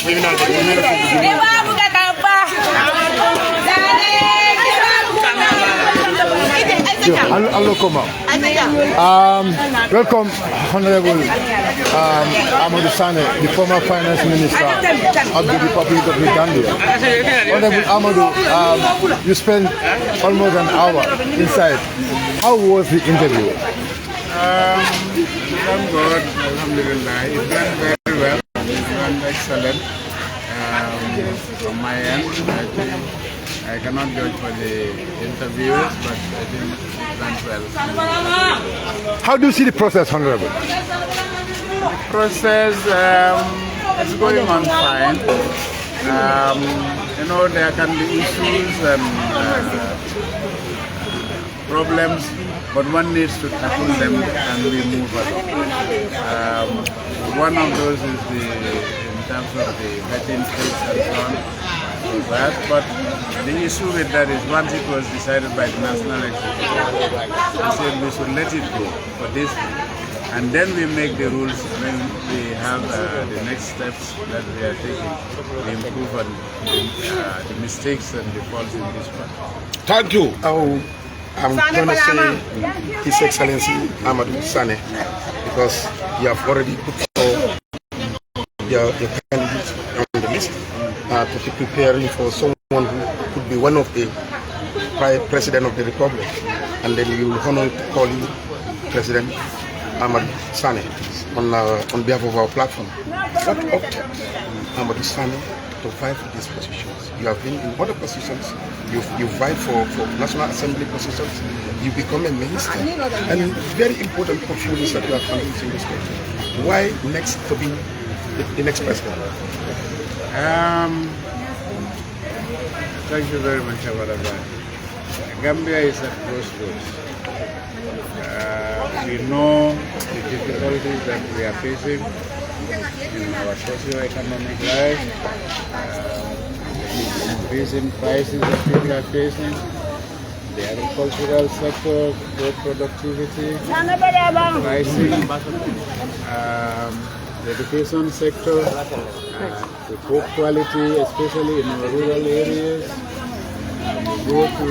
Welcome, Honorable Amadou Sanneh, the former Finance Minister of the Republic of the Gambia. Honorable Amadou, you spent almost an hour inside. How was the interview? Thank God, alhamdulillah. It went very well. It went excellent. From my end, I think I cannot judge for the interviewers, but I think it went well. How do you see the process, Honorable? The process is going on fine. You know, there can be issues and problems, but one needs to tackle them and we move along. One of those is in terms of the vetting phase and so on. But the issue with that is once it was decided by the National Executive, we said we should let it go for this, and then we make the rules when we have the next steps that we are taking to improve on the mistakes and the faults in this part. Thank you. I'm going to say His Excellency Amadou Sanneh, because you have already put your candidates on the list to be preparing for someone who could be one of the President of the Republic, and then you will honor to call you President Amadou Sanneh on behalf of our platform. What opted Amadou Sanneh to vie for these positions? You have been in other positions. You vied for National Assembly positions. You become a minister, and very important portfolios that you have handled in this country. Why next to be the next president? Thank you very much, Amadou. Gambia is at crossroads. We know the difficulties that we are facing in our socio-economic life, the increasing prices that people are facing, the agricultural sector, poor productivity, pricing, the education sector, the poor quality, especially in our rural areas. We go to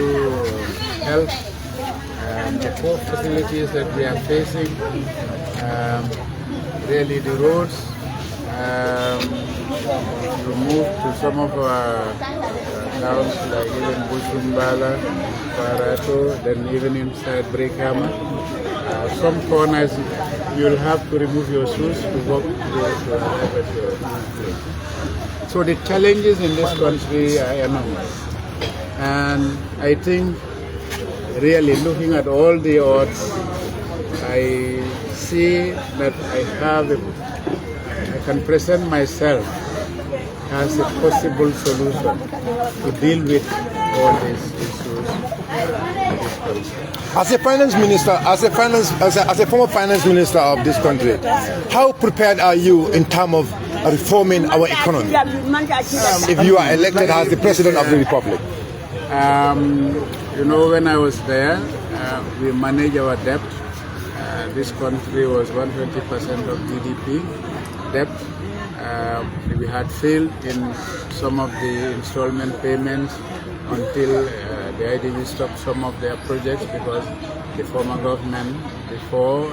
health, the poor facilities that we are facing, really the roads. We move to some of our towns like even Bujumbala, Parato, then even inside Breakama. Some corners you'll have to remove your shoes to walk to arrive at your place. So the challenges in this country are enormous. And I think really looking at all the odds, I see that I can present myself as a possible solution to deal with all these issues in this country. As a finance minister, as a former finance minister of this country, how prepared are you in terms of reforming our economy if you are elected as the president of the republic? You know, when I was there, we managed our debt. This country was 120% of GDP debt. We had failed in some of the installment payments until the IDB stopped some of their projects because the former government before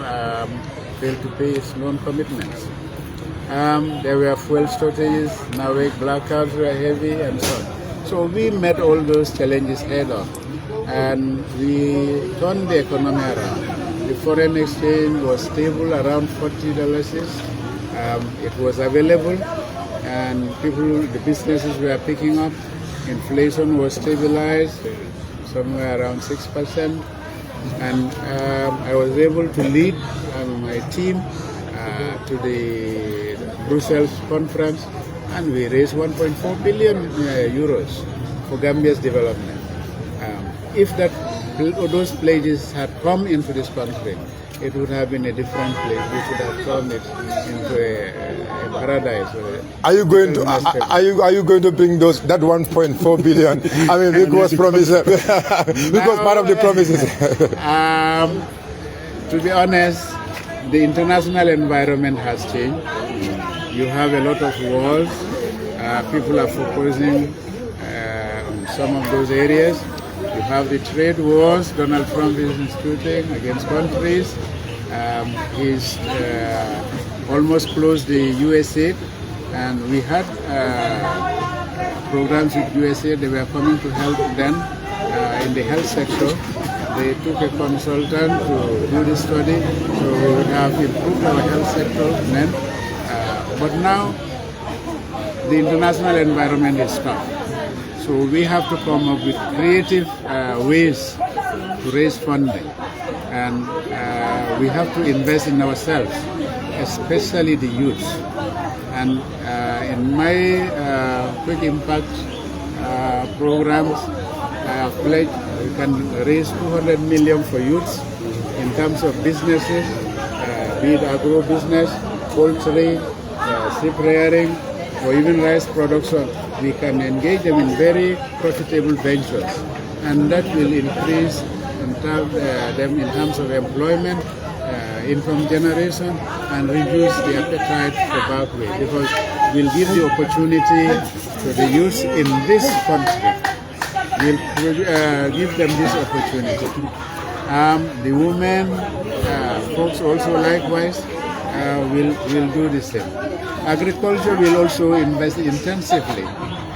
failed to pay its loan commitments. There were fuel shortages, now blackouts were heavy and so on. So we met all those challenges head on and we turned the economy around. The foreign exchange was stable around $40. It was available and the businesses were picking up. Inflation was stabilized somewhere around 6%. And I was able to lead my team to the Brussels conference, and we raised 1.4 billion euros for Gambia's development. If those pledges had come into this country, it would have been a different place. We should have turned it into a paradise. Are you going to bring that 1.4 billion? I mean, it was promised. It was part of the promises. To be honest, the international environment has changed. You have a lot of wars. People are focusing on some of those areas. You have the trade wars Donald Trump is instituting against countries. He's almost closed the USAID, and we had programs with USAID. They were coming to help them in the health sector. They took a consultant to do the study, so we would have improved our health sector then. But now the international environment is tough. So we have to come up with creative ways to raise funding, and we have to invest in ourselves, especially the youth. And in my quick impact programs, I have pledged we can raise 200 million for youths in terms of businesses, be it agro business, poultry, sheep rearing, or even rice production. We can engage them in very profitable ventures, and that will increase them in terms of employment, income generation, and reduce the appetite for backway, because we'll give the opportunity to the youth in this country. We'll give them this opportunity. The women folks also likewise will do the same. Agriculture will also invest intensively,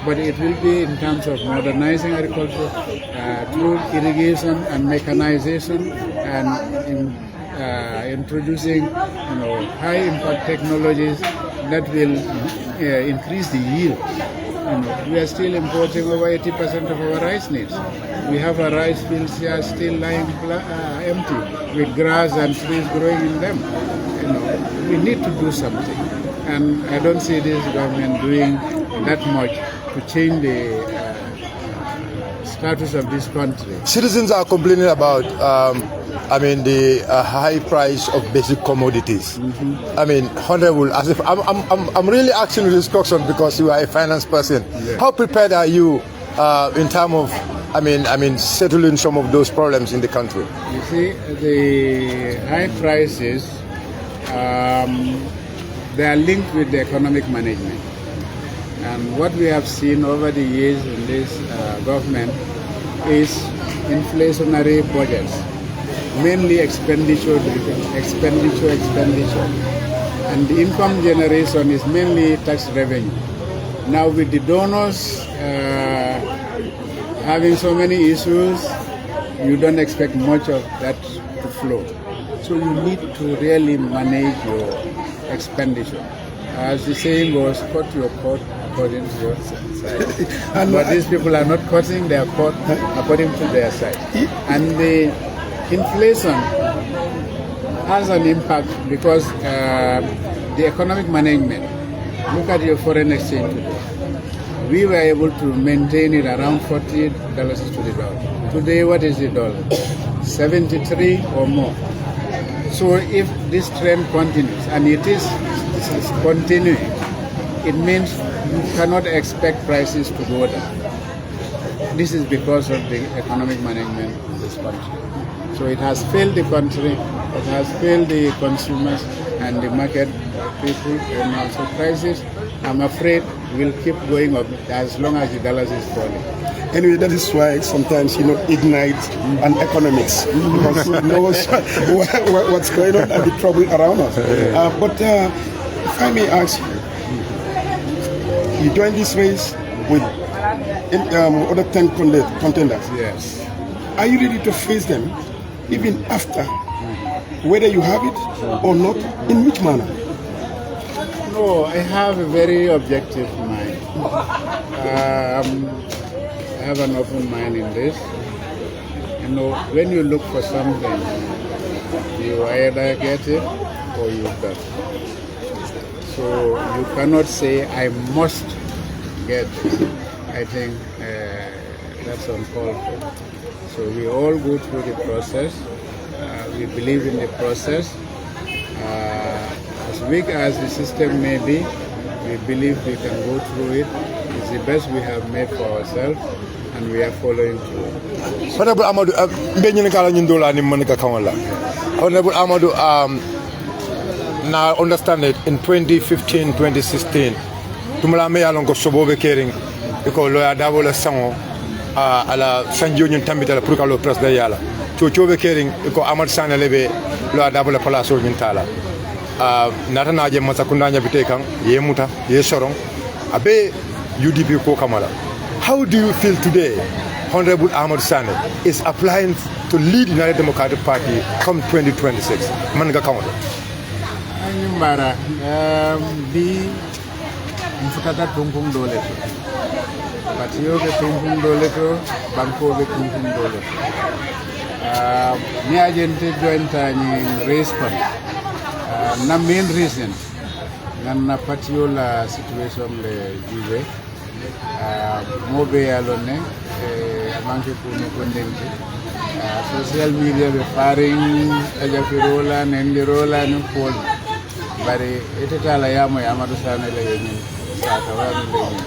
but it will be in terms of modernizing agriculture through irrigation and mechanization, and introducing high impact technologies that will increase the yield. We are still importing over 80% of our rice needs. We have our rice fields here still lying empty with grass and trees growing in them. We need to do something, and I don't see this government doing that much to change the status of this country. Citizens are complaining about, the high price of basic commodities. Honorable, as if I'm really asking you this question because you are a finance person. Yeah. How prepared are you in terms of, settling some of those problems in the country? You see, the high prices, they are linked with the economic management. And what we have seen over the years in this government is inflationary budgets, mainly expenditure. And the income generation is mainly tax revenue. Now with the donors having so many issues, you don't expect much of that to flow. So you need to really manage your expenditure. As the saying goes, cut your coat according to your size. But these people are not cutting their coat according to their size. And the inflation has an impact because the economic management, look at your foreign exchange today. We were able to maintain it around $40 to the dollar. Today, what is the dollar? 73 or more. So if this trend continues, and it is continuing, it means you cannot expect prices to go down. This is because of the economic management of this country. So it has failed the country, it has failed the consumers and the market people, and also prices, I'm afraid, will keep going up as long as the dollar is falling. Anyway, that is why sometimes ignite an economics, because who knows what's going on and the trouble around us. But if I may ask you joined this race with other 10 contenders. Yes. Are you ready to face them, even after, whether you have it or not? In which manner? No, I have a very objective mind. I have an open mind in this. When you look for something, you either get it or you don't. So you cannot say, I must get it. I think that's uncalled for. So we all go through the process. We believe in the process. As weak as the system may be, we believe we can go through it. It's the best we have made for ourselves, and we are following through. Honorable Amadou, Honorable Amadou, now understand it, in 2015, 2016, tumala me yalon ko sobobe kering ko loya dabola sango ala sanjo ñun tambita pour que le président yala cobe kering ko Amadou Sanneh lebe loya dabola place ñun tala nata naje masa kundanya bite kan ye muta ye soron abe UDP ko kamala. How do you feel today Honorable Amadou Sanneh is applying to lead United Democratic Party come 2026 man ga kamoto Mbara bi mfutata tumpum dole to patiyo ke tumpum dole to banko ke tumpum dole ni agente jointa ni race pan na main reason na patiyo la situation le jibe mobe alone manke kuno kondenti social media be faring ajafirola nendirola ni pol bari ite kala yamo Amadou Sanneh la yeni saka wani la yeni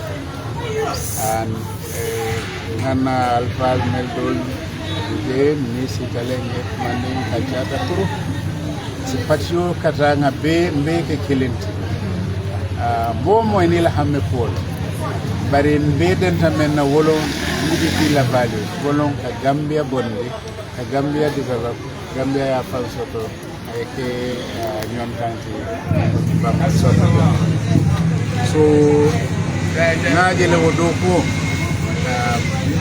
and ngana alfal meldol de misi kalenge mani kachata turu si patio katanga be mbeke kilinti bo mo ni la hamme pol bari mbeden tamen na wolo ndi la value wolon ka Gambia bondi ka Gambia develop Gambia ya falsoto ayeke ñon tanti ba soto so naaje le wodo ko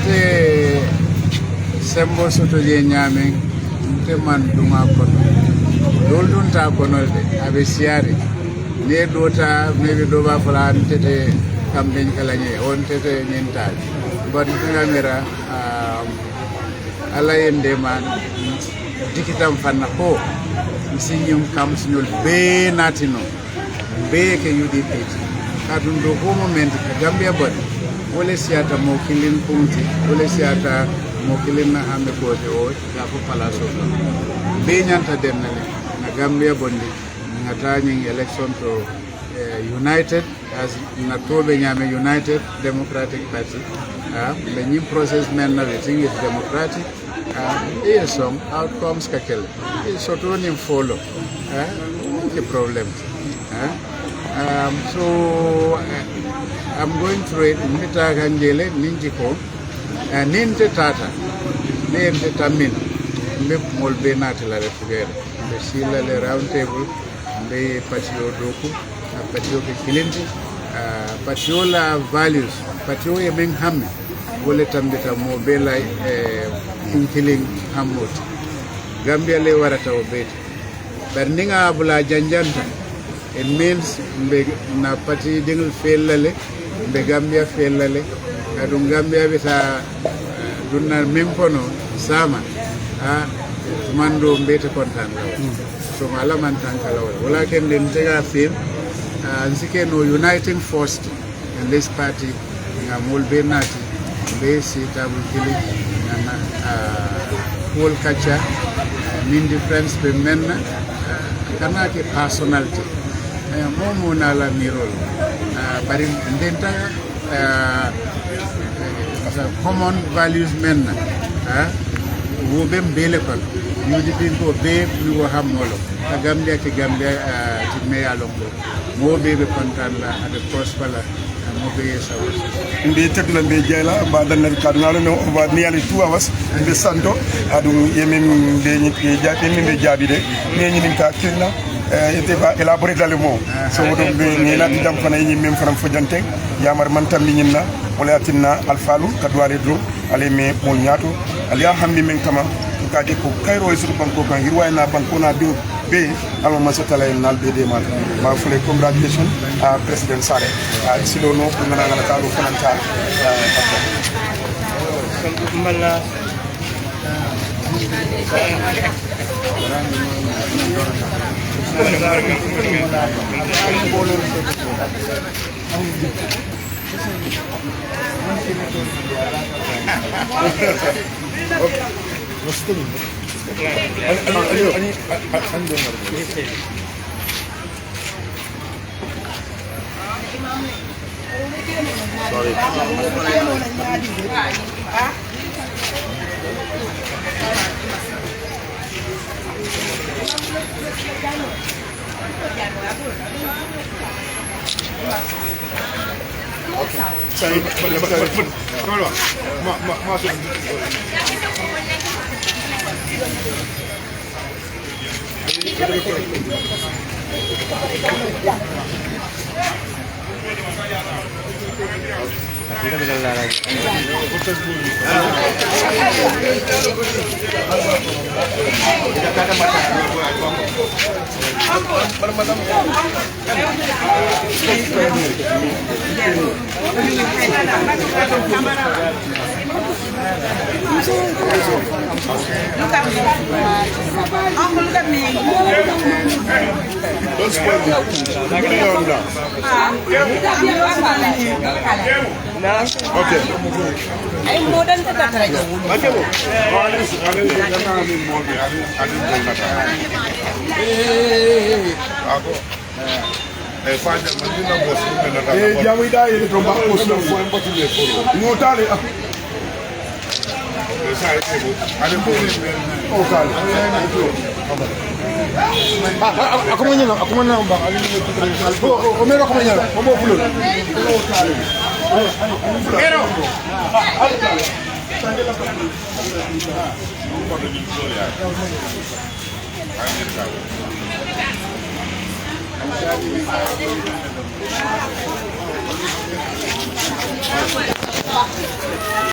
te sembo soto je ñame te man duma ko dol dun ta ko nolde abe siari ne dota maybe do ba fala tete kamben kala ñe on tete ñental but ngamira ala yende man dikitam fanna ko sinyum kam sinyol be natino be ke UDP kadun do ko moment ka Gambia bod wala siata mo kilin punti wala siata mo kilin na hambe ko de o ka ko palaso be nyanta dennale na Gambia bondi ngata nyi election to united as na tobe nyame United Democratic Party the new process men everything is democratic is some outcomes kakele is sort of follow the problem so I'm going through it mita kanjele ninjiko ninte tata ninte tamin me molbe natila together the sila le round table be patio doku patio ke kilinti patio la values patio ye men hamme wole tambita mo be lay killing hamot Gambia le warata o beti berninga bula janjanta it means be na pati dingul felale be Gambia felale adum Gambia bita dunna mempono sama mando mbete kontan so mala man tankala wala ken den tega fim nsike no uniting force in this party ngamul benati be sitable kili na whole culture min difference be men kana ke personality momo na la mirol bari ndenta common values men wo be mbele ko UDP ko be mi wo hamolo ka Gambia ke Gambia ti me alongo mo be be kontan la ade prospala mo be sawo mbe tegla mbe jela ba dal kadunalo no ba niali 2 hours mbe santo adu yemen be ni jaabe mbe jaabi de ne ni ka kinna ete ba élaborer dans le mot so do be ni la dam fana ni même faram fojante yamar man tam ni nyinna wala tinna alfalu kadware do ale me mo nyaato aliya hammi men kama kadi ko kayro sur banko kan hirwayna banko na do be alma masatala en nalbe de mat ba fule congratulation à president Sanneh silo no ko ngana ngana taru fananta mala Sorry. Look at me. Uncle, look at me. Don't spoil okay. I'm more than the